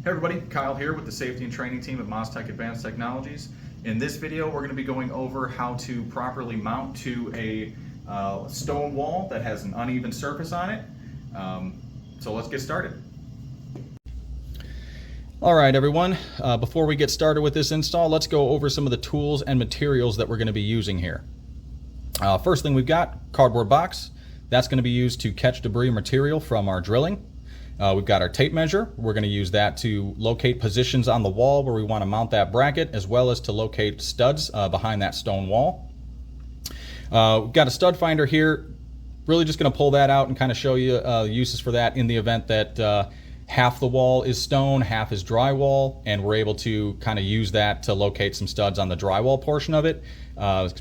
Hey everybody, Kyle here with the safety and training team at MasTec Advanced Technologies. In this video, we're going to be going over how to properly mount to a stone wall that has an uneven surface on it. So let's get started. All right, everyone. Before we get started with this install, let's go over some of the tools and materials that we're going to be using here. First thing we've got, cardboard box. That's going to be used to catch debris material from our drilling. We've got our tape measure. We're going to use that to locate positions on the wall where we want to mount that bracket, as well as to locate studs behind that stone wall. We've got a stud finder here. Really just going to pull that out and kind of show you uses for that in the event that half the wall is stone, half is drywall, and we're able to kind of use that to locate some studs on the drywall portion of it.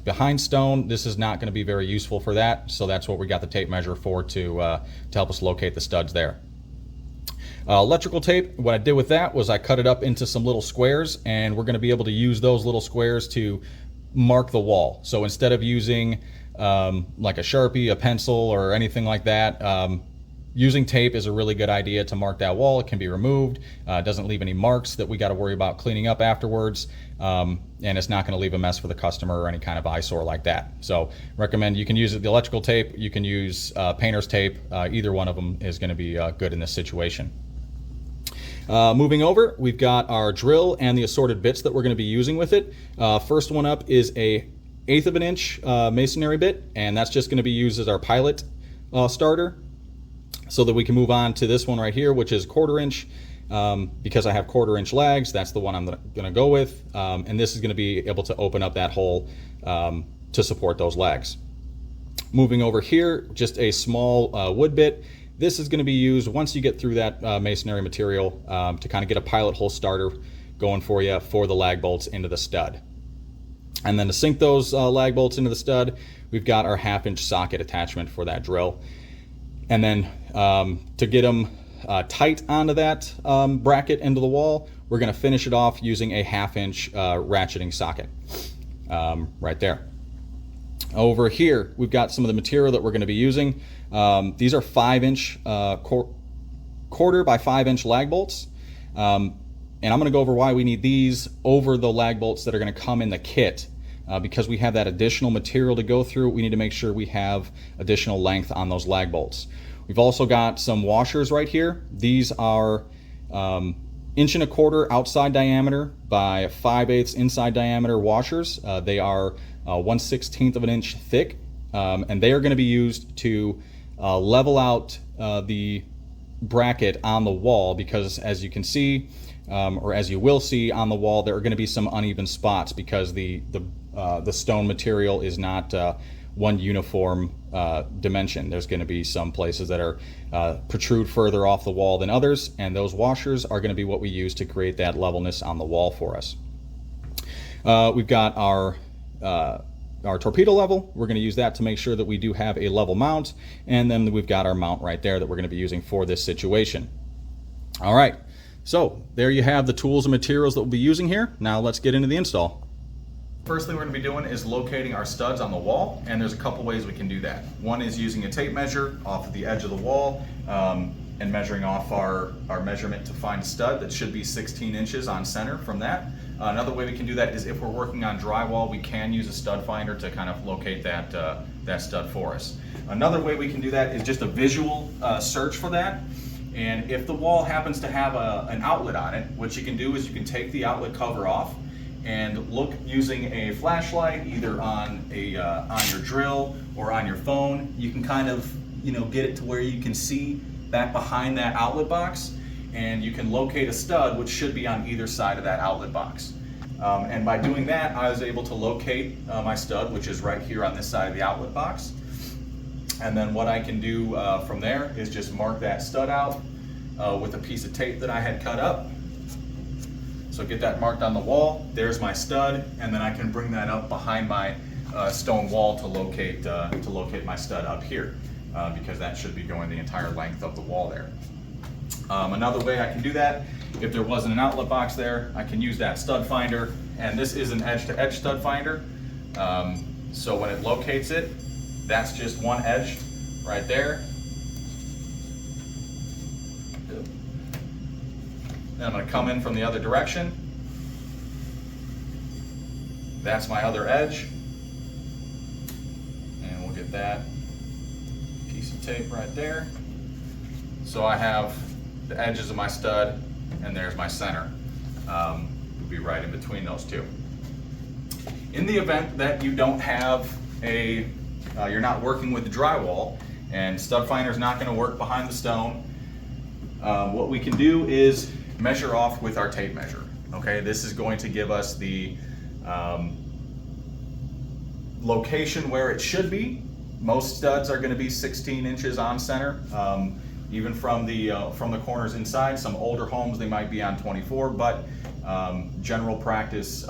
Behind stone, this is not going to be very useful for that, so that's what we got the tape measure for, to help us locate the studs there. Electrical tape, what I did with that was I cut it up into some little squares, and we're going to be able to use those little squares to mark the wall. So instead of using like a Sharpie, a pencil, or anything like that, using tape is a really good idea to mark that wall. It can be removed. It doesn't leave any marks that we got to worry about cleaning up afterwards, and it's not going to leave a mess for the customer or any kind of eyesore like that. So recommend you can use the electrical tape, you can use painter's tape. Either one of them is going to be good in this situation. Moving over, we've got our drill and the assorted bits that we're going to be using with it. First one up is a 1/8 of an inch masonry bit, and that's just going to be used as our pilot starter, so that we can move on to this one right here, which is 1/4 inch. Because I have 1/4 inch lags, that's the one I'm going to go with, and this is going to be able to open up that hole to support those lags. Moving over here, just a small wood bit. This is going to be used once you get through that masonry material to kind of get a pilot hole starter going for you for the lag bolts into the stud. And then to sink those lag bolts into the stud, we've got our 1/2 inch socket attachment for that drill. And then to get them tight onto that bracket into the wall, we're going to finish it off using a 1/2 inch ratcheting socket right there. Over here, we've got some of the material that we're going to be using. These are 5 inch 1/4 by 5 inch lag bolts. And I'm going to go over why we need these over the lag bolts that are going to come in the kit. Because we have that additional material to go through, we need to make sure we have additional length on those lag bolts. We've also got some washers right here. These are 1 1/4 inch outside diameter by 5/8 inside diameter washers. They are 1/16 of an inch thick, and they are going to be used to level out the bracket on the wall, because as you can see, or as you will see on the wall, there are going to be some uneven spots because the stone material is not one uniform dimension. There's going to be some places that are protrude further off the wall than others, and those washers are going to be what we use to create that levelness on the wall for us. We've got our torpedo level. We're going to use that to make sure that we do have a level mount, and then we've got our mount right there that we're going to be using for this situation. All right, so there you have the tools and materials that we'll be using here. Now let's get into the install. First thing we're going to be doing is locating our studs on the wall, and there's a couple ways we can do that. One is using a tape measure off of the edge of the wall and measuring off our measurement to find a stud that should be 16 inches on center from that. Another way we can do that is if we're working on drywall, we can use a stud finder to kind of locate that stud for us. Another way we can do that is just a visual search for that. And if the wall happens to have an outlet on it, what you can do is you can take the outlet cover off and look using a flashlight, either on your drill or on your phone. You can kind of get it to where you can see back behind that outlet box, and you can locate a stud which should be on either side of that outlet box. And by doing that, I was able to locate my stud, which is right here on this side of the outlet box. And then what I can do from there is just mark that stud out with a piece of tape that I had cut up. So get that marked on the wall. There's my stud, and then I can bring that up behind my stone wall to locate my stud up here, because that should be going the entire length of the wall there. Another way I can do that, if there wasn't an outlet box there, I can use that stud finder, and this is an edge-to-edge stud finder. So when it locates it, that's just one edge right there. Then I'm going to come in from the other direction. That's my other edge. And we'll get that piece of tape right there. So I have the edges of my stud, and there's my center. Would be right in between those two. In the event that you don't have you're not working with the drywall, and stud finder is not going to work behind the stone, what we can do is measure off with our tape measure. Okay, this is going to give us the location where it should be. Most studs are going to be 16 inches on center, even from the corners inside. Some older homes, they might be on 24, but general practice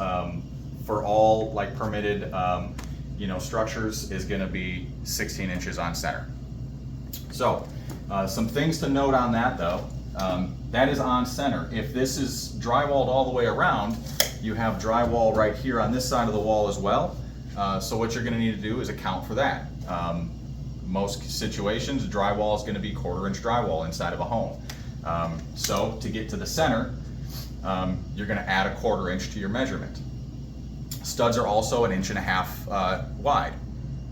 for all like permitted structures is going to be 16 inches on center. So some things to note on that though, that is on center. If this is drywalled all the way around, you have drywall right here on this side of the wall as well. So what you're going to need to do is account for that. Most situations, drywall is going to be 1/4 inch drywall inside of a home. So to get to the center, you're going to add a 1/4 inch to your measurement. Studs are also 1.5 inches wide,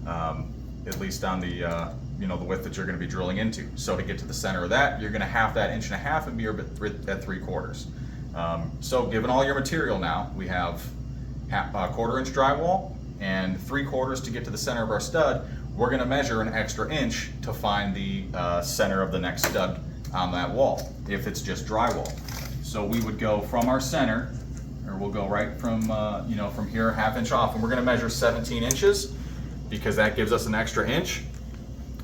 at least on the the width that you're going to be drilling into. So to get to the center of that, you're going to half that 1.5 inches and be at 3/4. So given all your material now, we have 1/4 inch drywall and 3/4 to get to the center of our stud. We're going to measure an extra inch to find the center of the next stud on that wall, if it's just drywall. So we would go from our center, or we'll go right from from here 1/2 inch off, and we're going to measure 17 inches because that gives us an extra inch,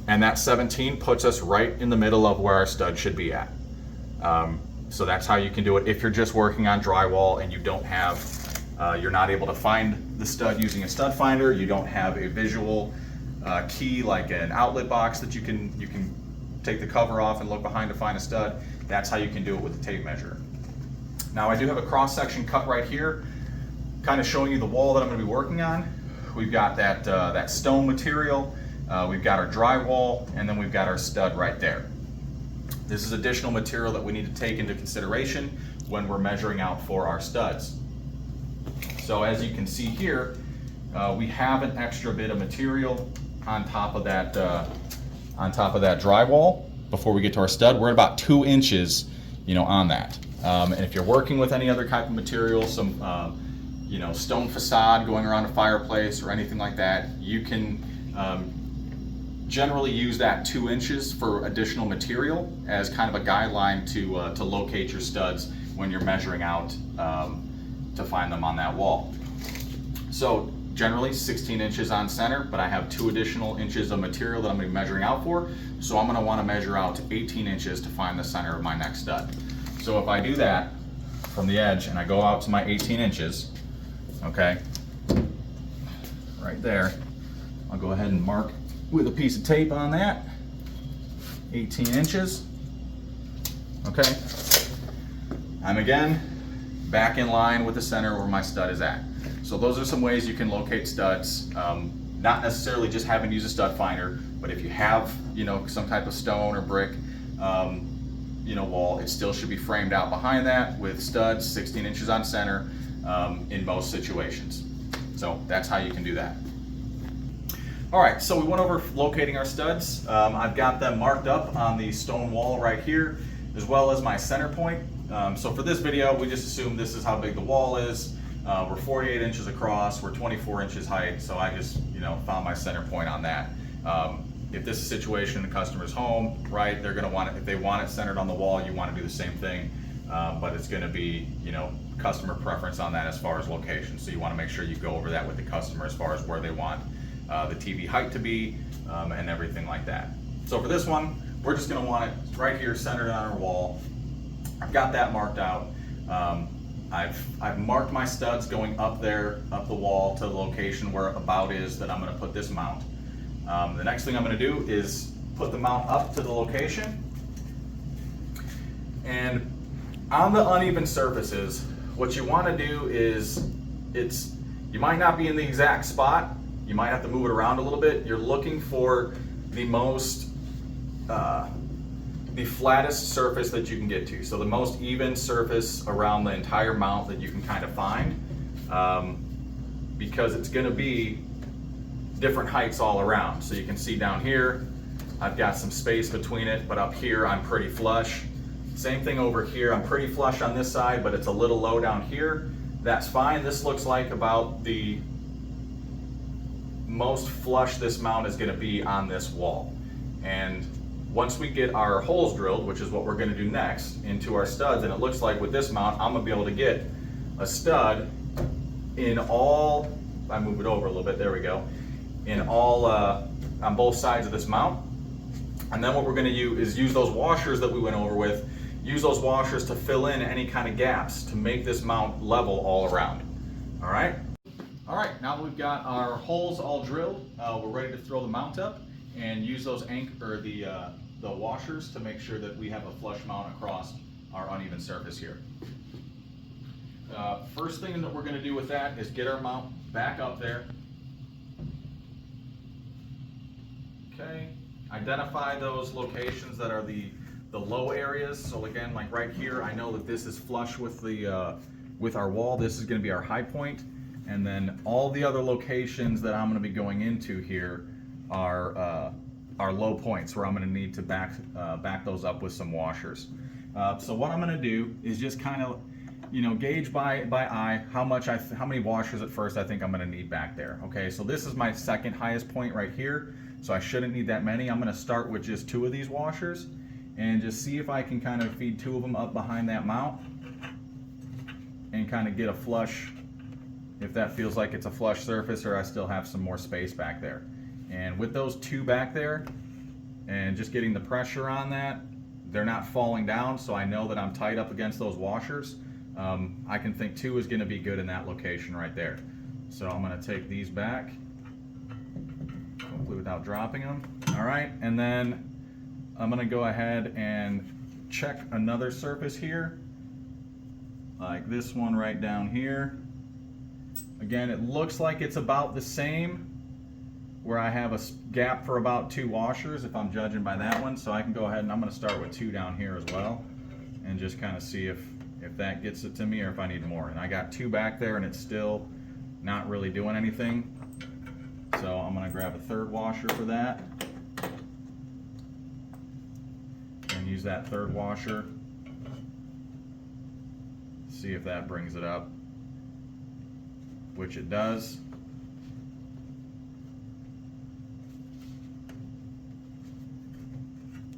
and that 17 puts us right in the middle of where our stud should be at. So that's how you can do it if you're just working on drywall and you don't have, you're not able to find the stud using a stud finder. You don't have a visual key like an outlet box that you can take the cover off and look behind to find a stud. That's how you can do it with the tape measure. Now I do have a cross section cut right here, kind of showing you the wall that I'm going to be working on. We've got that stone material, we've got our drywall, and then we've got our stud right there. This is additional material that we need to take into consideration when we're measuring out for our studs. So as you can see here, we have an extra bit of material on top of that drywall before we get to our stud. We're at about 2 inches, on that. And if you're working with any other type of material, some stone facade going around a fireplace or anything like that, you can generally use that 2 inches for additional material as kind of a guideline to locate your studs when you're measuring out to find them on that wall. So generally 16 inches on center, but I have 2 additional inches of material that I'm going to be measuring out for. So I'm going to want to measure out 18 inches to find the center of my next stud. So if I do that from the edge and I go out to my 18 inches, okay, right there, I'll go ahead and mark with a piece of tape on that, 18 inches, okay. I'm again back in line with the center where my stud is at. So those are some ways you can locate studs, not necessarily just having to use a stud finder, but if you have, some type of stone or brick, wall, it still should be framed out behind that with studs 16 inches on center in most situations. So that's how you can do that. All right, so we went over locating our studs. I've got them marked up on the stone wall right here, as well as my center point. So for this video, we just assume this is how big the wall is. We're 48 inches across, we're 24 inches height, so I just found my center point on that. If this is a situation in the customer's home, right, they're going to want it, if they want it centered on the wall, you want to do the same thing, but it's going to be customer preference on that as far as location. So you want to make sure you go over that with the customer as far as where they want the TV height to be and everything like that. So for this one, we're just going to want it right here centered on our wall. I've got that marked out. I've marked my studs going up the wall to the location where about is that I'm going to put this mount. The next thing I'm going to do is put the mount up to the location. And on the uneven surfaces, what you want to do is, you might not be in the exact spot, you might have to move it around a little bit. You're looking for the most the flattest surface that you can get to. So the most even surface around the entire mount that you can kind of find, because it's gonna be different heights all around. So you can see down here, I've got some space between it, but up here I'm pretty flush. Same thing over here, I'm pretty flush on this side, but it's a little low down here. That's fine. This looks like about the most flush this mount is gonna be on this wall. And once we get our holes drilled, which is what we're gonna do next, into our studs, and it looks like with this mount, I'm gonna be able to get a stud in all, if I move it over a little bit, there we go, in all, on both sides of this mount. And then what we're gonna is use those washers that we went over with, use those washers to fill in any kind of gaps to make this mount level all around. All right? All right, now that we've got our holes all drilled, we're ready to throw the mount up and use those the washers to make sure that we have a flush mount across our uneven surface here. First thing that we're going to do with that is get our mount back up there. Okay, identify those locations that are the low areas. So again, like right here, I know that this is flush with the with our wall. This is going to be our high point, and then all the other locations that I'm going to be going into here are low points where I'm going to need to back those up with some washers. So what I'm going to do is just kind of, gauge by eye how many washers at first I think I'm going to need back there. Okay, so this is my second highest point right here, so I shouldn't need that many. I'm going to start with just 2 of these washers and just see if I can kind of feed 2 of them up behind that mount and kind of get a flush, if that feels like it's a flush surface or I still have some more space back there. And with those 2 back there and just getting the pressure on that, they're not falling down, so I know that I'm tight up against those washers. I can think 2 is going to be good in that location right there. So I'm going to take these back, hopefully without dropping them. All right, and then I'm going to go ahead and check another surface here, like this one right down here. Again, it looks like it's about the same, where I have a gap for about 2 washers if I'm judging by that one. So I can go ahead and I'm going to start with 2 down here as well and just kind of see if that gets it to me or if I need more. And I got 2 back there and it's still not really doing anything. So I'm going to grab a 3rd washer for that and use that 3rd washer. See if that brings it up, which it does.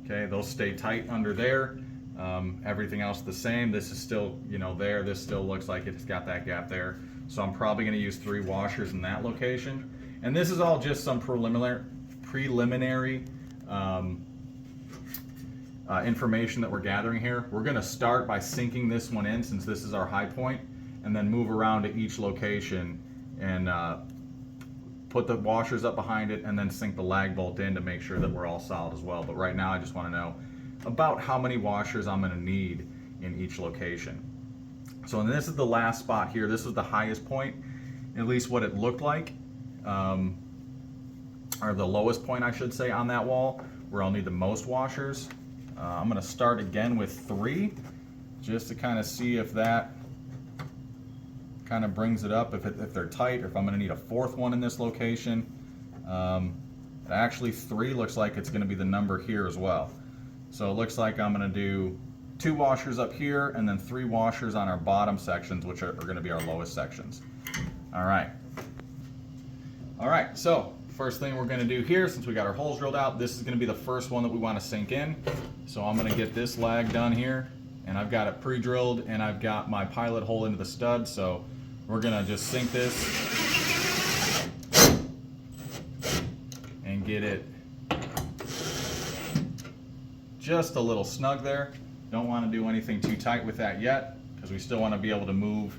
Okay, those stay tight under there. Everything else the same. This is still, there. This still looks like it's got that gap there. So I'm probably going to use 3 washers in that location. And this is all just some preliminary information that we're gathering here. We're going to start by sinking this one in, since this is our high point, and then move around to each location and put the washers up behind it and then sink the lag bolt in to make sure that we're all solid as well. But right now I just want to know about how many washers I'm going to need in each location. So and this is the last spot here. This is the highest point, at least what it looked like, or the lowest point I should say on that wall, where I'll need the most washers. I'm going to start again with 3 just to kind of see if that kind of brings it up, if they're tight, or if I'm going to need a 4th one in this location. Actually 3 looks like it's going to be the number here as well. So it looks like I'm going to do 2 washers up here and then 3 washers on our bottom sections, which are going to be our lowest sections. All right, so first thing we're going to do here, since we got our holes drilled out, this is going to be the first one that we want to sink in. So I'm going to get this lag done here, and I've got it pre-drilled and I've got my pilot hole into the stud. So we're going to just sink this and get it just a little snug there. Don't want to do anything too tight with that yet, because we still want to be able to move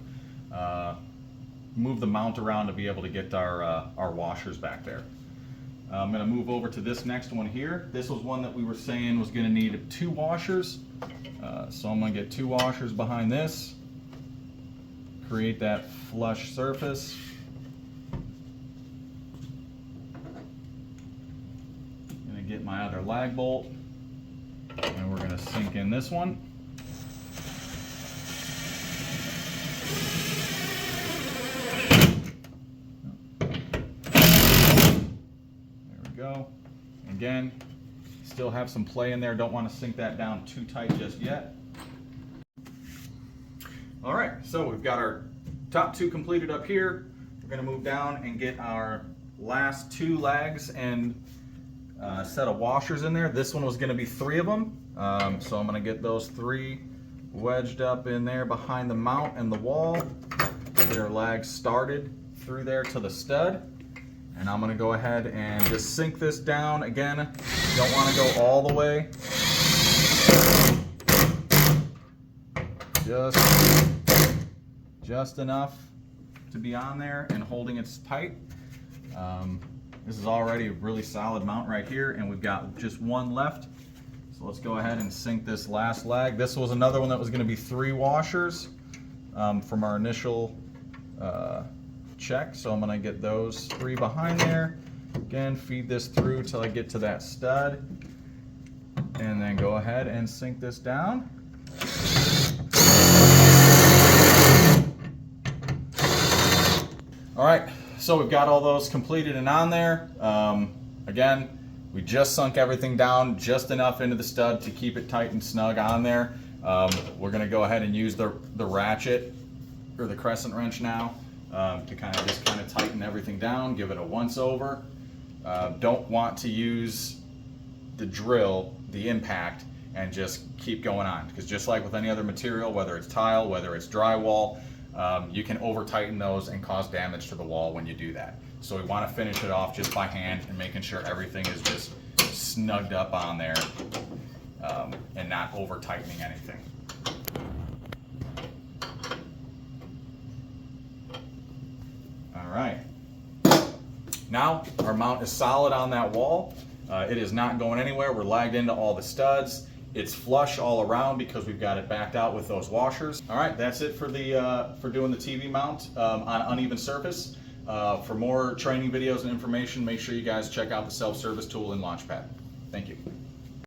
the mount around to be able to get our washers back there. I'm going to move over to this next one here. This was one that we were saying was going to need 2 washers. So I'm going to get 2 washers behind this, create that flush surface. I'm going to get my other lag bolt, and we're going to gonna sink in this one. There we go. Again, still have some play in there. Don't want to sink that down too tight just yet. All right, so we've got our top two completed up here. We're gonna move down and get our last two legs and set of washers in there. This one was gonna be 3 of them. So I'm gonna get those 3 wedged up in there behind the mount and the wall. Get our legs started through there to the stud. And I'm gonna go ahead and just sink this down. Again, don't wanna go all the way. Just enough to be on there and holding it tight. This is already a really solid mount right here, and we've got just one left. So let's go ahead and sink this last leg. This was another one that was gonna be 3 washers from our initial check. So I'm gonna get those 3 behind there. Again, feed this through till I get to that stud, and then go ahead and sink this down. All right, so we've got all those completed and on there. Again, we just sunk everything down just enough into the stud to keep it tight and snug on there. We're gonna go ahead and use the ratchet or the crescent wrench now to kind of tighten everything down, give it a once over. Don't want to use the drill, the impact, and just keep going on, because just like with any other material, whether it's tile, whether it's drywall, you can over tighten those and cause damage to the wall when you do that. So we want to finish it off just by hand and making sure everything is just snugged up on there and not over tightening anything. All right. Now our mount is solid on that wall. It is not going anywhere. We're lagged into all the studs. It's flush all around because we've got it backed out with those washers. All right, that's it for doing the TV mount on uneven surface. For more training videos and information, make sure you guys check out the self-service tool in Launchpad. Thank you.